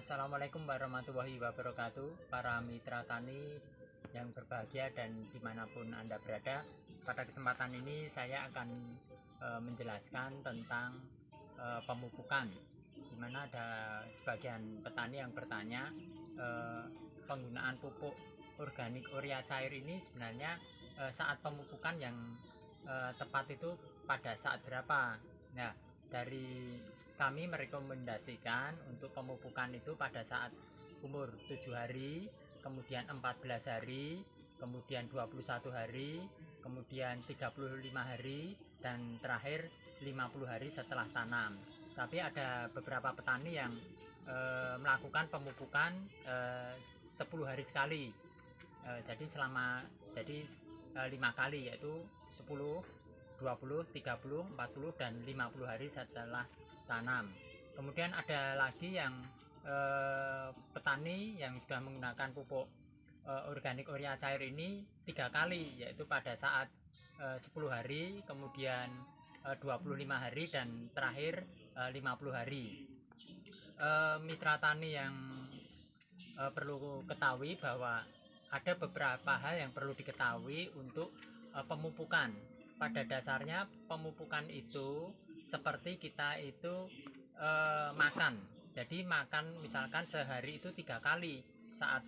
Assalamualaikum warahmatullahi wabarakatuh, para mitra tani yang berbahagia dan dimanapun Anda berada. Pada kesempatan ini saya akan menjelaskan tentang pemupukan, di mana ada sebagian petani yang bertanya, penggunaan pupuk organik urea cair ini sebenarnya saat pemupukan yang tepat itu pada saat berapa. Nah, dari kami merekomendasikan untuk pemupukan itu pada saat umur 7 hari, kemudian 14 hari, kemudian 21 hari, kemudian 35 hari, dan terakhir 50 hari setelah tanam. Tapi ada beberapa petani yang melakukan pemupukan 10 hari sekali. Jadi 5 kali, yaitu 10, 20, 30, 40, dan 50 hari setelah tanam. Kemudian ada lagi yang petani yang sudah menggunakan pupuk organik urea cair ini 3 kali, yaitu pada saat 10 hari, kemudian 25 hari, dan terakhir 50 hari. Mitra tani yang perlu ketahui bahwa ada beberapa hal yang perlu diketahui untuk pemupukan. Pada dasarnya pemupukan itu seperti kita itu makan. Jadi makan misalkan sehari itu 3 kali, saat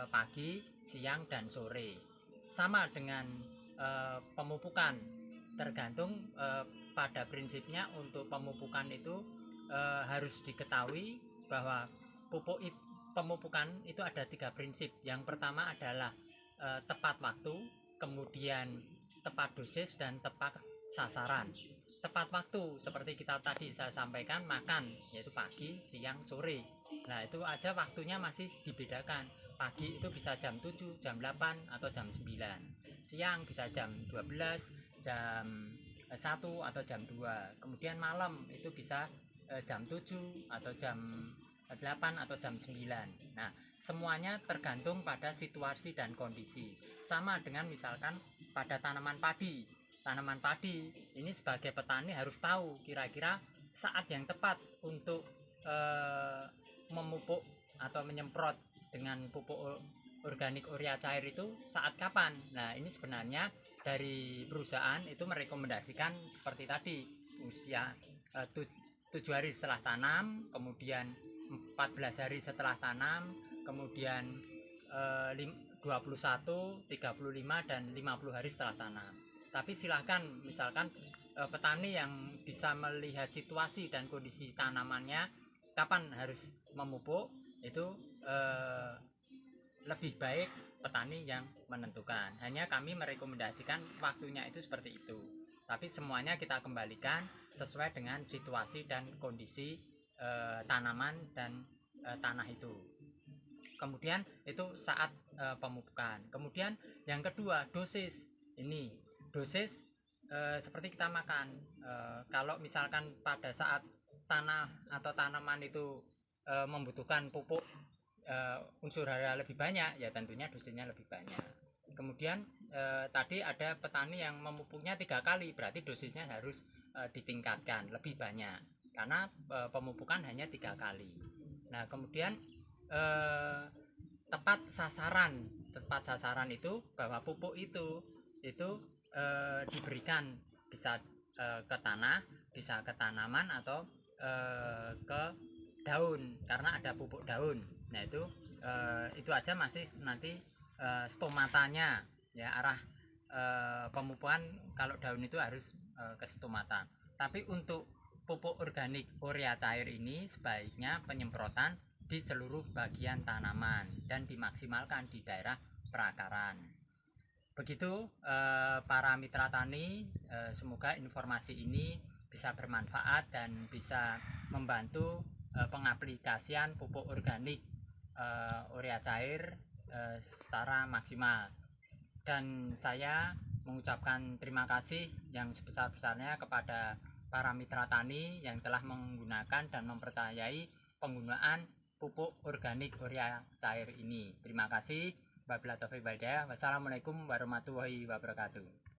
pagi, siang, dan sore. Sama dengan pemupukan, tergantung pada prinsipnya. Untuk pemupukan itu harus diketahui bahwa pemupukan itu ada 3 prinsip. Yang pertama adalah tepat waktu, kemudian tepat dosis, dan tepat sasaran. Tepat waktu seperti kita tadi saya sampaikan, makan yaitu pagi, siang, sore. Nah, itu aja waktunya masih dibedakan. Pagi itu bisa jam 7, jam 8, atau jam 9. Siang bisa jam 12, jam 1, atau jam 2. Kemudian malam itu bisa jam 7, atau jam 8, atau jam 9. Nah, semuanya tergantung pada situasi dan kondisi. Sama dengan misalkan pada tanaman padi. Tanaman padi ini sebagai petani harus tahu kira-kira saat yang tepat untuk memupuk atau menyemprot dengan pupuk organik urea cair itu saat kapan. Nah, ini sebenarnya dari perusahaan itu merekomendasikan seperti tadi, usia 7 hari setelah tanam, kemudian 14 hari setelah tanam, kemudian 21, 35, dan 50 hari setelah tanam. Tapi silahkan, misalkan petani yang bisa melihat situasi dan kondisi tanamannya kapan harus memupuk, itu lebih baik petani yang menentukan. Hanya kami merekomendasikan waktunya itu seperti itu. Tapi semuanya kita kembalikan sesuai dengan situasi dan kondisi tanaman dan tanah itu. Kemudian itu saat pemupukan. Kemudian yang kedua, dosis. Ini dosis seperti kita makan. Kalau misalkan pada saat tanah atau tanaman itu membutuhkan pupuk unsur hara lebih banyak, ya tentunya dosisnya lebih banyak. Kemudian tadi ada petani yang memupuknya 3 kali, berarti dosisnya harus ditingkatkan lebih banyak, karena pemupukan hanya 3 kali. Nah, kemudian tepat sasaran itu bahwa pupuk itu diberikan bisa ke tanah, bisa ke tanaman, atau ke daun, karena ada pupuk daun. Nah, itu aja masih nanti stomatanya, ya, arah pemupukan kalau daun itu harus ke stomata. Tapi untuk pupuk organik urea cair ini sebaiknya penyemprotan di seluruh bagian tanaman dan dimaksimalkan di daerah perakaran. Begitu para mitra tani, semoga informasi ini bisa bermanfaat dan bisa membantu pengaplikasian pupuk organik urea cair secara maksimal. Dan saya mengucapkan terima kasih yang sebesar-besarnya kepada para mitra tani yang telah menggunakan dan mempercayai penggunaan pupuk organik urea cair ini. Terima kasih. Wabillahi taufiq wal hidayah. Wassalamualaikum warahmatullahi wabarakatuh.